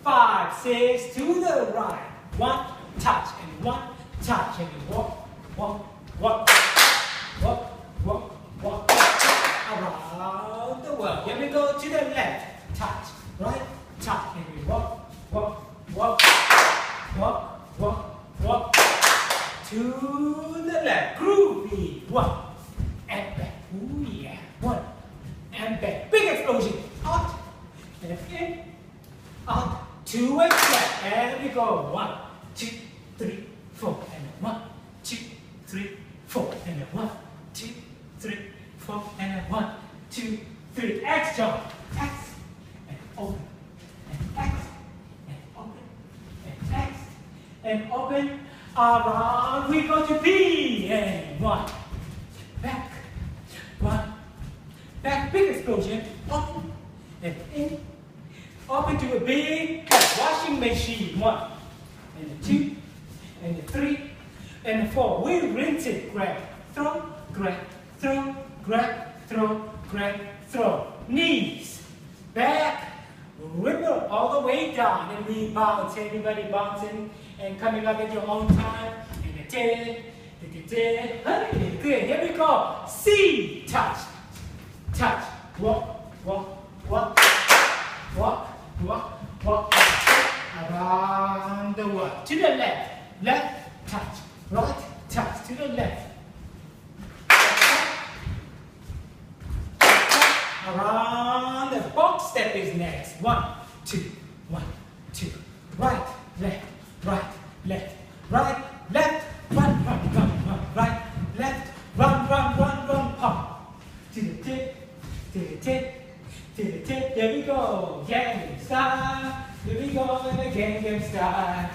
5, 6, to the right. 1, touch, and 1, touch, and walk, walk, walk, walk, walk, walk, around the world. Here we go to the left, touch, right, touch, and we walk, walk, walk, walk, walk, walk, to the left, groovy, 1, and back, ooh yeah, 1, and back, big explosion, out, and in, out, 2 and flat, and we go, 1, 2, 3, 4, and 1, 2, 3, 4, and 1, 2, 3, 4, and 1, 2, 3, X jump, X, and open, and X, and open, and X, and open, around, we go to P, and 1, back, 1, back, big explosion, open, and in, open to a big washing machine, 1, and 2, and 3, and 4, we rinse it, grab, throw, grab, throw, grab, throw, grab, throw, knees, back, ripple all the way down, and we bounce, everybody bouncing, and coming up at your own time, and good, here we go, C, touch, touch, walk, walk, walk, walk, walk, walk, around the world, to the left, left, touch, right, touch, to the left, around the box step is next, 1, 2, 1, 2, right, left, right, left, right, left, run, run, run, run, right, left, run, run, run, run, pump, to the tip, to the tip, to the tip, there we go, Gangnam Style, here we go in the Gangnam Style,